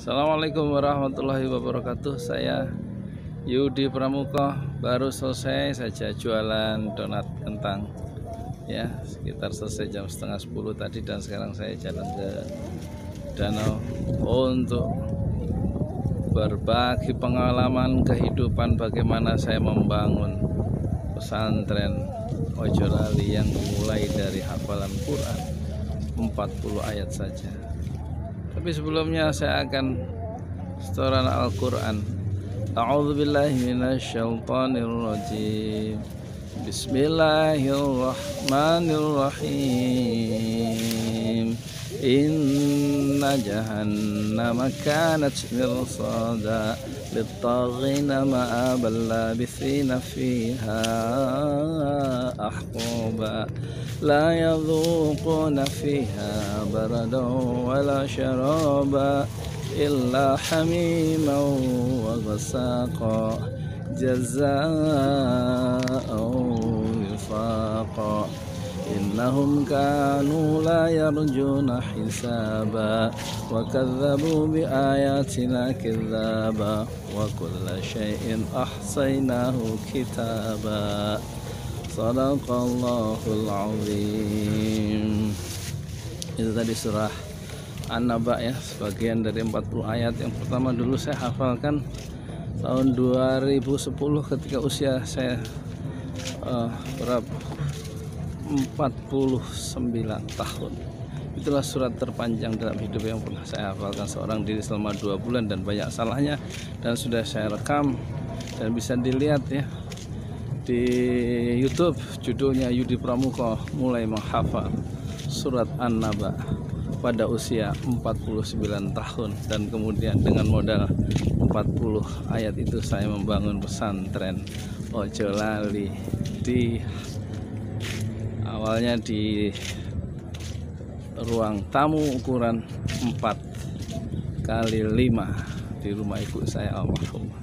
Assalamualaikum warahmatullahi wabarakatuh. Saya Yudi Pramuka, baru selesai saja jualan donat kentang ya, sekitar selesai jam setengah 10 tadi, dan sekarang saya jalan ke danau untuk berbagi pengalaman kehidupan bagaimana saya membangun pesantren Ojo Lali yang dimulai dari hafalan Quran 40 ayat saja. Tapi sebelumnya saya akan setoran Al-Quran. A'udzubillahi minasyaitonirrajim. Bismillahirrahmanirrahim. Inna jahannama kanat mirsada lit-taghina ma'abal labithina fiha ahqaba la yadhuquna fiha baradan wala syaraba illa hamiman wa ghasaqa jazaa'an wifaqa innahum kanu la yarjuna hisaba wa kadzabu bi ayatina kadzaba wa kulla syai'in ahsaynahu kitaba. Sadaqallahul azim. Itu tadi surah An-Naba ya, sebagian dari 40 ayat. Yang pertama dulu saya hafalkan tahun 2010 ketika usia saya berapa? 49 tahun. Itulah surat terpanjang dalam hidup yang pernah saya hafalkan seorang diri selama 2 bulan, dan banyak salahnya, dan sudah saya rekam dan bisa dilihat ya di YouTube. Judulnya Yudi Pramuka mulai menghafal surat An-Naba pada usia 49 tahun, dan kemudian dengan modal 40 ayat itu saya membangun pesantren Ojo Lali awalnya di ruang tamu ukuran 4x5 di rumah ibu saya almarhumah.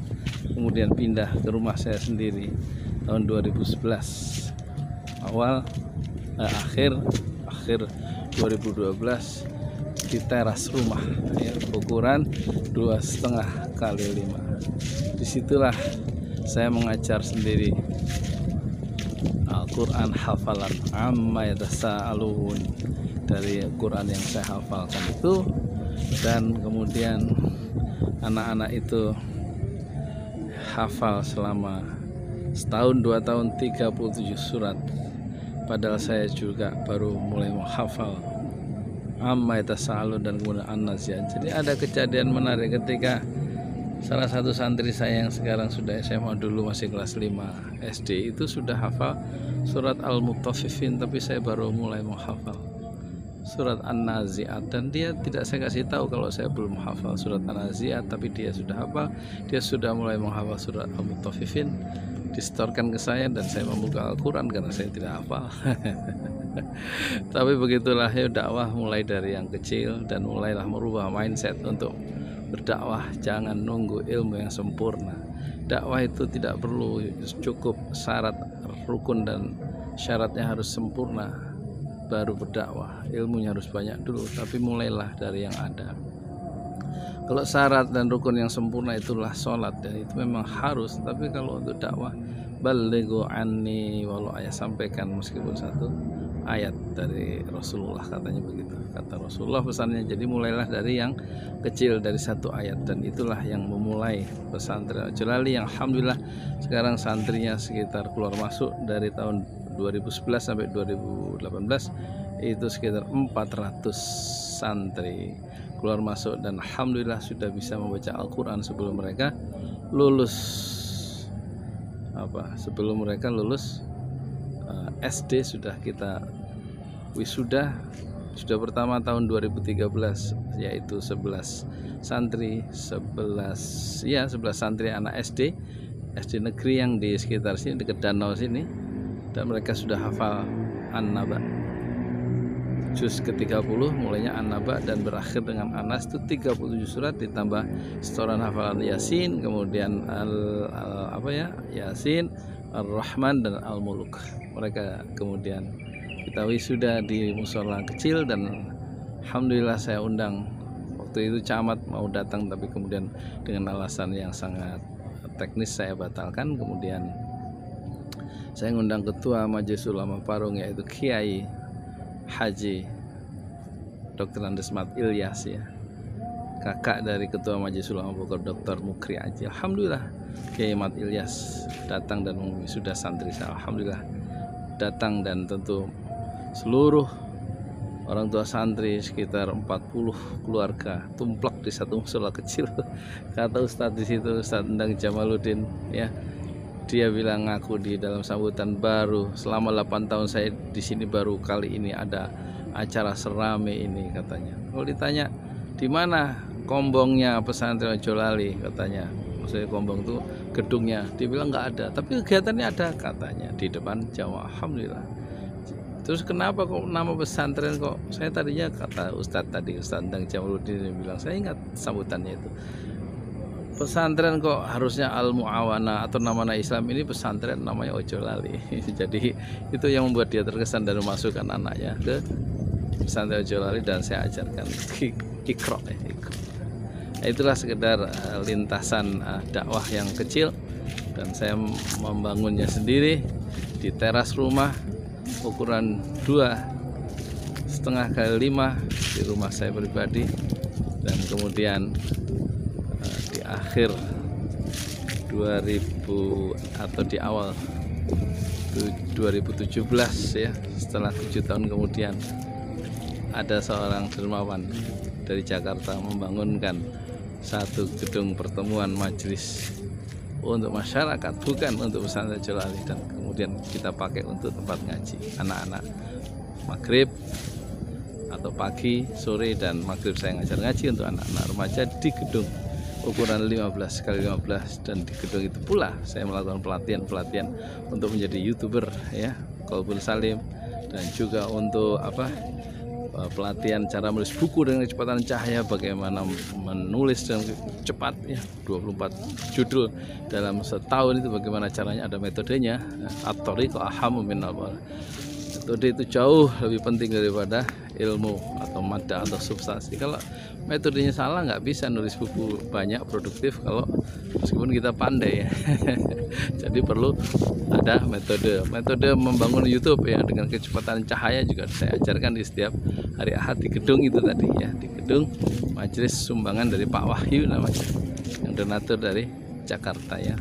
Kemudian pindah ke rumah saya sendiri tahun 2011, akhir 2012 di teras rumah ya, ukuran 2,5x5. Disitulah saya mengajar sendiri Al-Quran hafalan amma yatasaalun, dari Quran yang saya hafalkan itu, dan kemudian anak-anak itu hafal selama setahun 2 tahun 37 surat, padahal saya juga baru mulai menghafal amma yatasaalun dan kemudian an-nazi'at. Jadi ada kejadian menarik ketika salah satu santri saya yang sekarang sudah SMA, dulu masih kelas 5 SD, itu sudah hafal surat Al-Mutaffifin, tapi saya baru mulai menghafal surat An-Nazi'at, dan saya kasih tahu kalau saya belum hafal surat An-Nazi'at, tapi dia sudah hafal, dia sudah mulai menghafal surat Al-Mutaffifin, disetorkan ke saya, dan saya membuka Al-Quran karena saya tidak hafal. Tapi begitulah ya, dakwah mulai dari yang kecil, dan mulailah merubah mindset untuk berdakwah. Jangan nunggu ilmu yang sempurna. Dakwah itu tidak perlu cukup syarat rukun dan syaratnya harus sempurna baru berdakwah. Ilmunya harus banyak dulu, tapi mulailah dari yang ada. Kalau syarat dan rukun yang sempurna itulah sholat, dan itu memang harus. Tapi kalau untuk dakwah, balighu anni walau ayat, sampaikan meskipun satu ayat dari Rasulullah, katanya begitu, kata Rasulullah pesannya. Jadi mulailah dari yang kecil, dari satu ayat, dan itulah yang memulai pesantren Ojo Lali yang alhamdulillah sekarang santrinya sekitar keluar masuk dari tahun 2011 sampai 2018 itu sekitar 400 santri keluar masuk, dan alhamdulillah sudah bisa membaca Al-Quran sebelum mereka lulus SD. Sudah kita wisuda, sudah pertama tahun 2013, yaitu 11 santri, 11 santri anak SD negeri yang di sekitar sini, dekat danau sini, dan mereka sudah hafal An-Naba juz ke-30, mulainya An-Naba dan berakhir dengan Anas, itu 37 surat, ditambah setoran hafalan Yasin, kemudian Yasin, Ar-Rahman, dan Al-Muluk. Mereka kemudian kita wisuda di musola kecil, dan alhamdulillah saya undang waktu waktu itu camat mau datang, tapi kemudian dengan alasan yang sangat teknis saya batalkan. Kemudian saya ngundang ketua Majelis Ulama Parung, yaitu Kiai Haji Dr. Andes Mat Ilyas, ya, kakak dari ketua Majelis Ulama Bogor Dr. Mukri Aji. Alhamdulillah Kiai Mat Ilyas datang dan sudah santri saya, alhamdulillah datang, dan tentu seluruh orang tua santri sekitar 40 keluarga tumplak di satu musola kecil. Kata Ustadz di situ, Ustadz Endang Jamaluddin, ya, dia bilang ngaku di dalam sambutan, baru selama 8 tahun saya di sini baru kali ini ada acara serame ini, katanya. Kalau ditanya di mana kombongnya pesantren Ojolali, katanya, maksudnya kombong itu gedungnya, dibilang nggak ada, tapi kegiatannya ada, katanya, di depan jamaah. Alhamdulillah. Terus kenapa kok nama pesantren kok? Saya tadinya, kata Ustadz tadi, Ustadz Endang Jamaluddin bilang, saya ingat sambutannya itu, pesantren kok harusnya Al Muawana atau nama Islam, ini pesantren namanya Ojolali. Jadi itu yang membuat dia terkesan dan memasukkan anaknya ke pesantren Ojolali, dan saya ajarkan Iqra. Itulah sekedar lintasan dakwah yang kecil, dan saya membangunnya sendiri di teras rumah ukuran 2,5 kali 5 di rumah saya pribadi. Dan kemudian di akhir 2000 atau di awal 2017, ya, setelah 7 tahun kemudian, ada seorang dermawan dari Jakarta membangunkan satu gedung pertemuan majelis untuk masyarakat, bukan untuk pesantren Ojolali, dan kemudian kita pakai untuk tempat ngaji anak-anak. Maghrib atau pagi, sore, dan maghrib saya ngajar ngaji untuk anak-anak remaja di gedung ukuran 15 kali 15, dan di gedung itu pula saya melakukan pelatihan untuk menjadi YouTuber, ya, Qalbul Salim, dan juga untuk pelatihan cara menulis buku dengan kecepatan cahaya, bagaimana menulis dengan cepat, ya, 24 judul dalam setahun itu bagaimana caranya, ada metodenya. At-thariqu ahammu minal bala. Metode itu jauh lebih penting daripada ilmu atau mada atau substansi. Kalau metodenya salah, nggak bisa nulis buku banyak produktif kalau meskipun kita pandai, ya. Jadi perlu ada metode membangun YouTube, ya, dengan kecepatan cahaya juga saya ajarkan di setiap hari Ahad di gedung itu tadi, ya, di gedung majelis sumbangan dari Pak Wahyu namanya, yang donatur dari Jakarta, ya,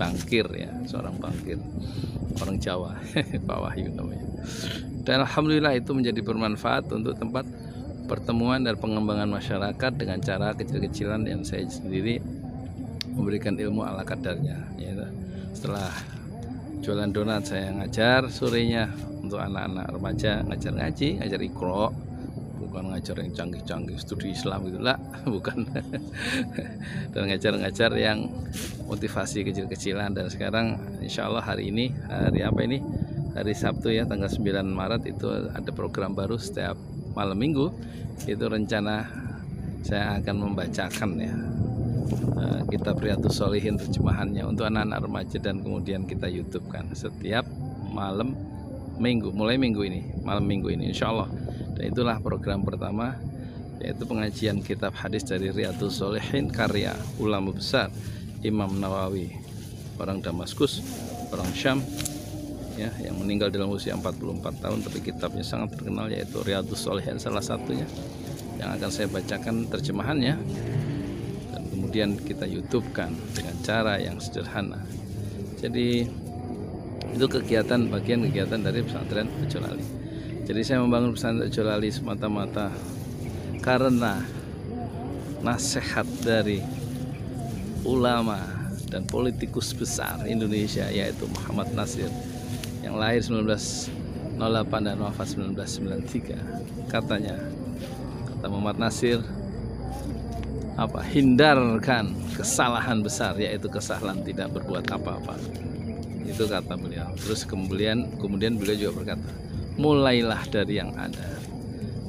bangkir, ya, seorang bangkir orang Jawa. Pak Wahyu namanya. Dan alhamdulillah itu menjadi bermanfaat untuk tempat pertemuan dan pengembangan masyarakat dengan cara kecil-kecilan yang saya sendiri memberikan ilmu ala kadarnya, ya. Setelah jualan donat, saya ngajar sorenya untuk anak-anak remaja, ngajar ngaji, ngajar Iqra, bukan ngajar yang canggih-canggih studi Islam gitulah, bukan. Dan ngajar-ngajar yang motivasi kecil-kecilan. Dan sekarang insya Allah hari ini, hari Sabtu, ya, tanggal 9 Maret itu ada program baru setiap malam minggu. Itu rencana saya akan membacakan, ya, kitab Riyadhus Shalihin terjemahannya untuk anak-anak remaja, dan kemudian kita YouTube-kan setiap malam minggu, mulai minggu ini, malam minggu ini insya Allah. Dan itulah program pertama, yaitu pengajian kitab hadis dari Riyadhus Shalihin karya ulama besar Imam Nawawi, orang Damaskus, orang Syam, ya, yang meninggal dalam usia 44 tahun, tapi kitabnya sangat terkenal, yaitu Riyadhus Shalihin salah satunya, yang akan saya bacakan terjemahannya, dan kemudian kita YouTube-kan dengan cara yang sederhana. Jadi itu bagian kegiatan dari pesantren Ojolali. Jadi saya membangun pesantren Ojolali semata-mata karena nasihat dari ulama dan politikus besar Indonesia, yaitu Muhammad Nasir, yang lahir 1908 dan wafat 1993. Kata Muhammad Nasir, hindarkan kesalahan besar, yaitu kesalahan tidak berbuat apa-apa. Itu kata beliau. Terus kemudian beliau juga berkata, mulailah dari yang ada,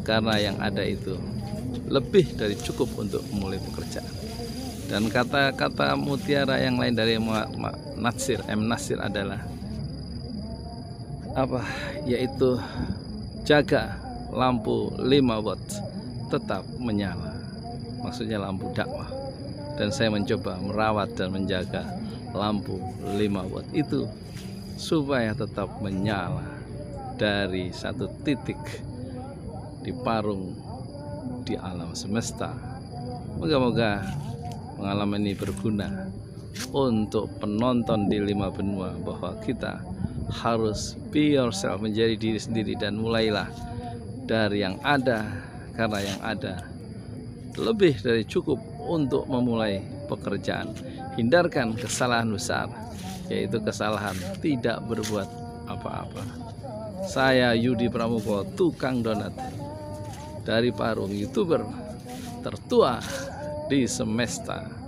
karena yang ada itu lebih dari cukup untuk memulai pekerjaan. Dan kata-kata mutiara yang lain dari Nasir adalah yaitu jaga lampu 5 watt tetap menyala. maksudnya lampu dakwah. Dan saya mencoba merawat dan menjaga lampu 5 watt itu supaya tetap menyala dari satu titik di parung di alam semesta. Moga-moga pengalaman ini berguna untuk penonton di 5 benua, bahwa kita harus be yourself, menjadi diri sendiri, dan mulailah dari yang ada, karena yang ada lebih dari cukup untuk memulai pekerjaan. Hindarkan kesalahan besar, yaitu kesalahan tidak berbuat apa-apa. Saya Yudi Pramuko, tukang donat dari Parung, YouTuber tertua di semesta.